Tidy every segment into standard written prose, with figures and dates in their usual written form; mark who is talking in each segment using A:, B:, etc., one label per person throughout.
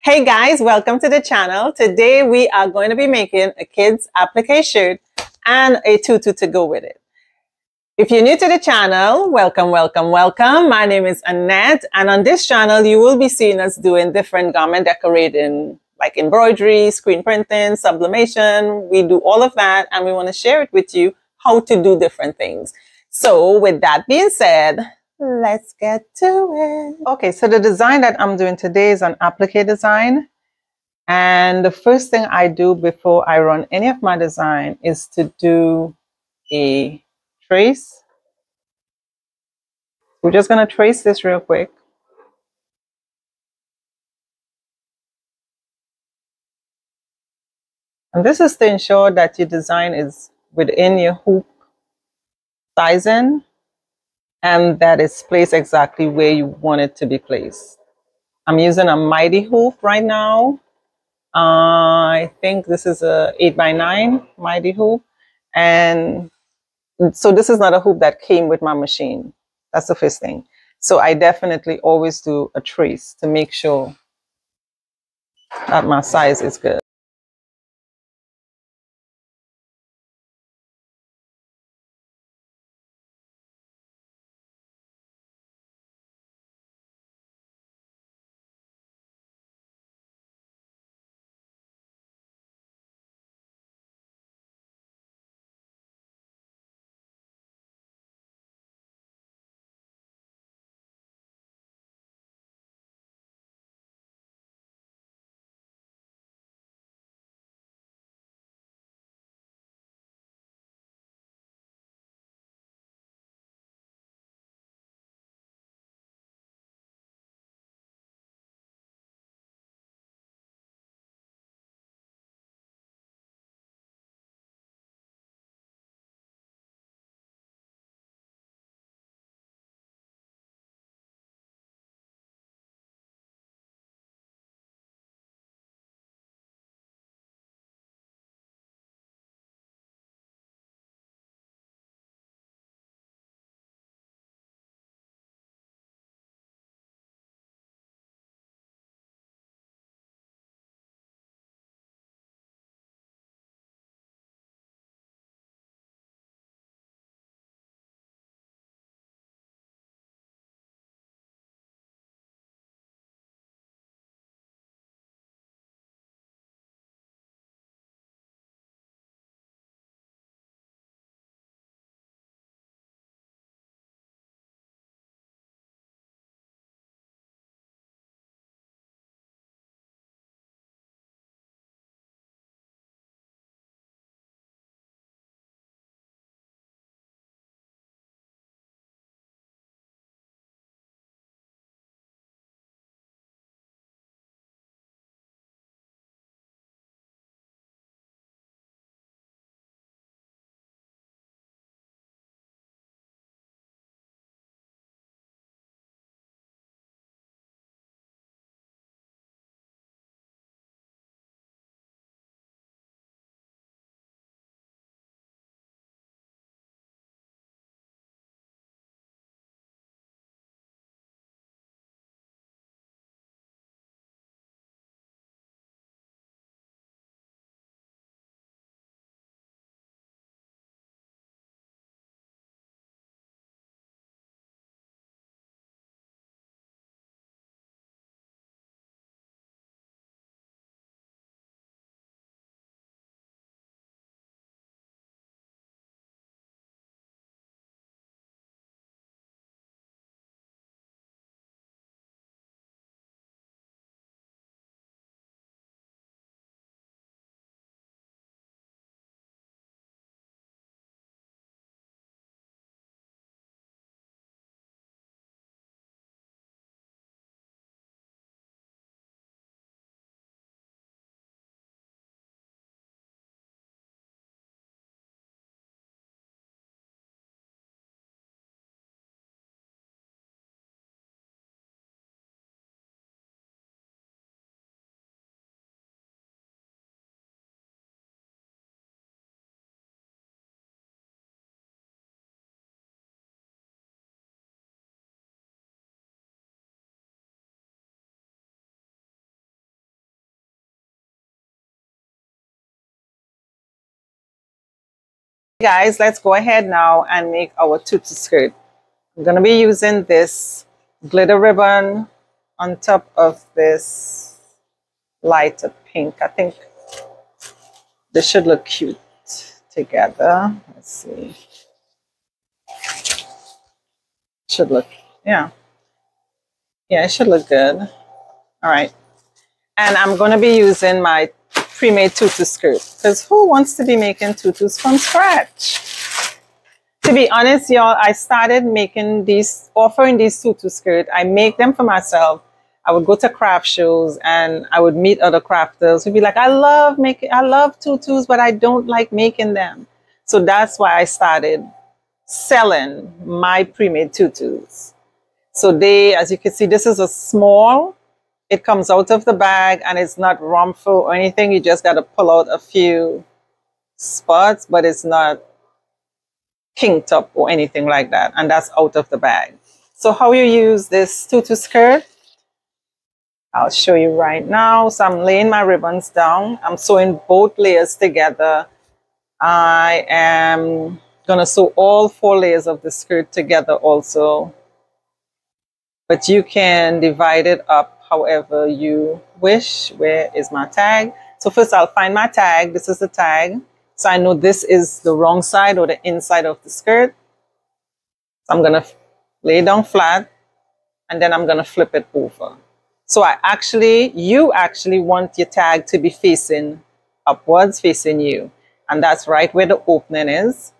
A: Hey guys, welcome to the channel. Today we are going to be making a kid's applique shirt and a tutu to go with it. If you're new to the channel, welcome, welcome, welcome. My name is Annette, and on this channel you will be seeing us doing different garment decorating, like embroidery, screen printing, sublimation. We do all of that, and we want to share it with you how to do different things. So with that being said, let's get to it. Okay, so the design that I'm doing today is an applique design. And the first thing I do before I run any of my design is to do a trace. We're just going to trace this real quick. And this is to ensure that your design is within your hoop sizing and that it's placed exactly where you want it to be placed. I'm using a mighty hoop right now. I think this is a 8x9 mighty hoop. And so this is not a hoop that came with my machine. That's the first thing. So I definitely always do a trace to make sure that my size is good. Guys, let's go ahead now and make our tutu skirt. I'm going to be using this glitter ribbon on top of this lighter pink. I think this should look cute together. Let's see. Should look, yeah. Yeah, it should look good. All right. And I'm going to be using my pre-made tutu skirt, because who wants to be making tutus from scratch? To be honest, y'all, I started offering these tutu skirts. I make them for myself. I would go to craft shows and I would meet other crafters who'd be like, I love tutus, but I don't like making them. So that's why I started selling my pre-made tutus. So as you can see, this is a small. It comes out of the bag and it's not rumpled or anything. You just got to pull out a few spots, but it's not kinked up or anything like that. And that's out of the bag. So how you use this tutu skirt, I'll show you right now. So I'm laying my ribbons down. I'm sewing both layers together. I am going to sew all 4 layers of the skirt together also. But you can divide it up however you wish. Where is my tag? So first I'll find my tag. This is the tag. So I know this is the wrong side or the inside of the skirt. So I'm going to lay down flat and then I'm going to flip it over. So you actually want your tag to be facing upwards, facing you. And that's right where the opening is.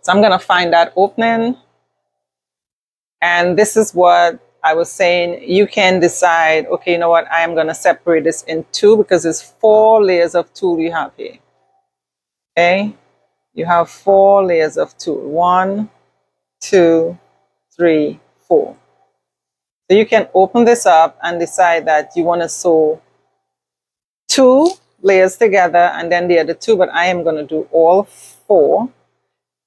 A: So I'm going to find that opening. And this is what I was saying. You can decide, okay, you know what? I am going to separate this in 2 because there's 4 layers of tulle you have here. Okay. You have 4 layers of tulle. 1, 2, 3, 4. So you can open this up and decide that you want to sew 2 layers together and then the other 2, but I am going to do all 4.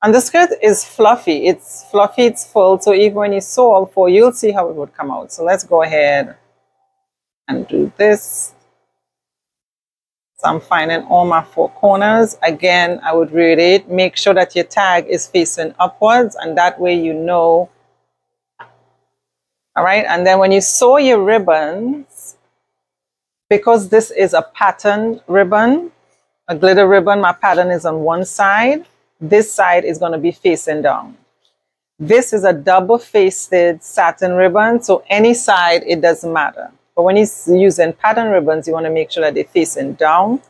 A: And the skirt is fluffy. It's fluffy, it's full. So even when you sew all 4, you'll see how it would come out. So let's go ahead and do this. So I'm finding all my 4 corners. Again, I would read it. Make sure that your tag is facing upwards, and that way you know. All right. And then when you sew your ribbons, because this is a pattern ribbon, a glitter ribbon, my pattern is on one side. This side is going to be facing down. This is a double-faced satin ribbon, so any side, it doesn't matter. But when you're using pattern ribbons, you want to make sure that they're facing down.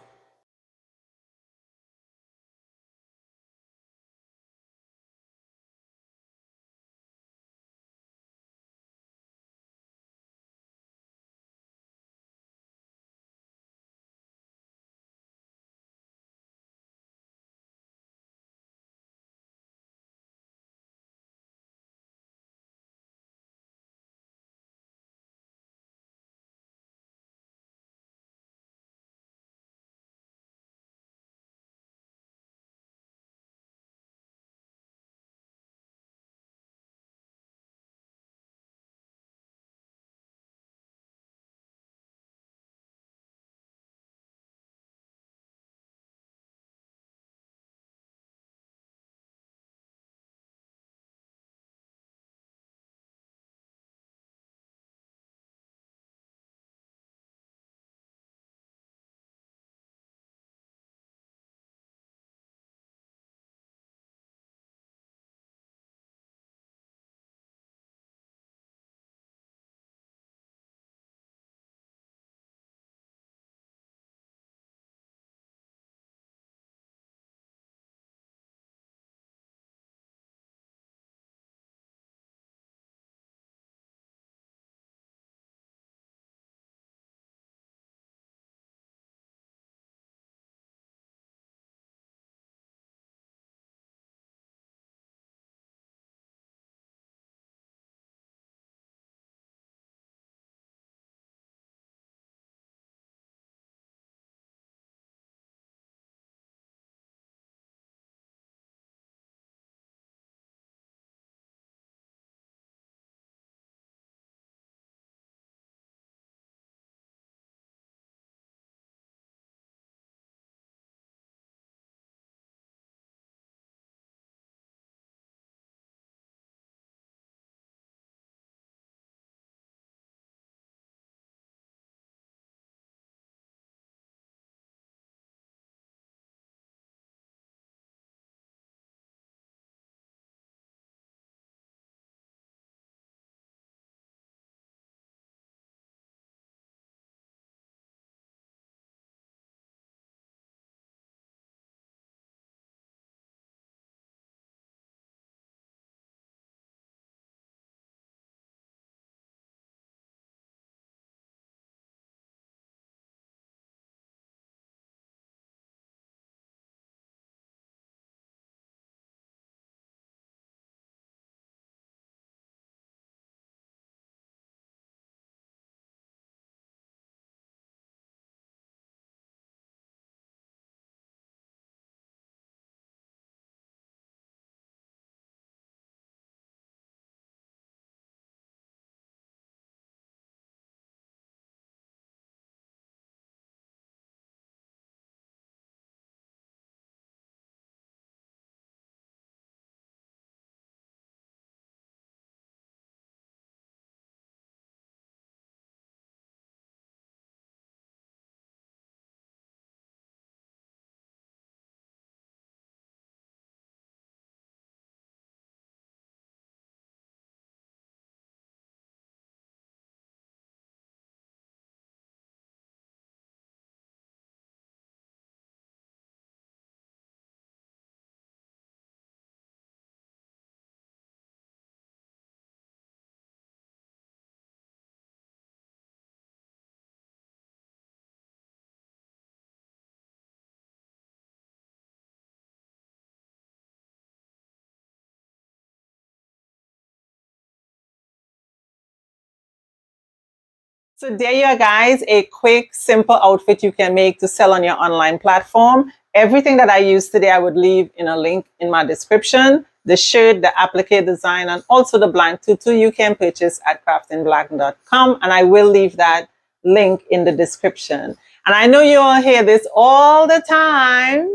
A: So there you are, guys, a quick, simple outfit you can make to sell on your online platform. Everything that I used today, I would leave in a link in my description. The shirt, the applique design, and also the blank tutu you can purchase at craftingblack.com. And I will leave that link in the description. And I know you all hear this all the time,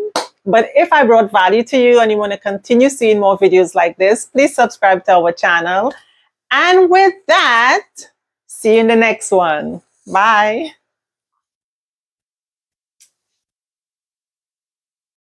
A: but if I brought value to you and you want to continue seeing more videos like this, please subscribe to our channel. And with that, see you in the next one. Bye.